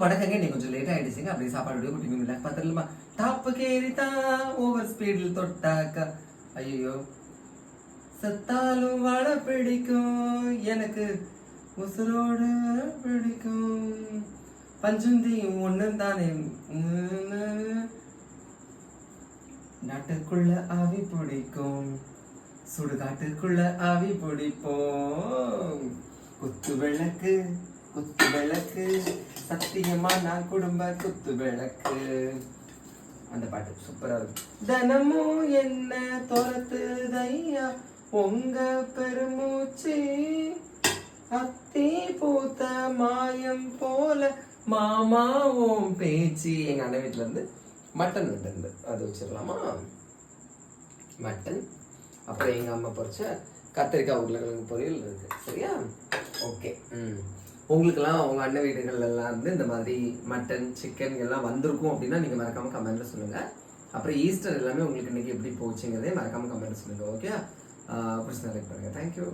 வணக்கங்க, நீ கொஞ்சம் லேட் ஆயிடுச்சுங்க. அப்படியே சாப்பாடு குட்டிங்க இல்லை பார்த்துடலாமா? டாப்பு கேரிதான் ஓவர் ஸ்பீடில் தொட்டாக்கா ஐயோ சத்தாலும் வாழ பிடிக்கும் எனக்கு உசுரோடு பிடிக்கும் பஞ்சுந்தியும் ஒண்ணு தானே நாட்டுக்குள்ள ஆவி பிடிக்கும் சுடுகாட்டுக்குள்ள ஆவி பிடிப்போம் குத்து விளக்கு குத்து விளக்கு சத்தியமா நான் குடும்ப குத்து விளக்கு. அந்த பாட்டு சூப்பரா இருக்கும். தினமும் என்ன துரத்துதையா உங்க பெருமூச்சு அத்தி பூத்த மாயம் போல மாமாவும் பேச்சு. எங்க அண்ணன் வீட்டுல இருந்து மட்டன் இருந்து அது வச்சிடலாமா? மட்டன், அப்புறம் எங்க அம்மா பொறிச்ச கத்திரிக்காய் உருளைக்கிழங்கு பொரியல் இருக்கு. சரியா? ஓகே. உங்களுக்கெல்லாம் உங்கள் அண்ணன் வீடுகள்லாம் இருந்து இந்த மாதிரி மட்டன் சிக்கன் எல்லாம் வந்திருக்கும் அப்படின்னா நீங்கள் மறக்காமல் கமெண்ட்டில் சொல்லுங்கள். அப்புறம் ஈஸ்டர் எல்லாமே உங்களுக்கு இன்றைக்கி எப்படி போச்சுங்கிறதே மறக்காமல் கமெண்ட்டில் சொல்லுங்கள். ஓகே, பிடிச்சி லைக் பண்ணுங்கள். தேங்க்யூ.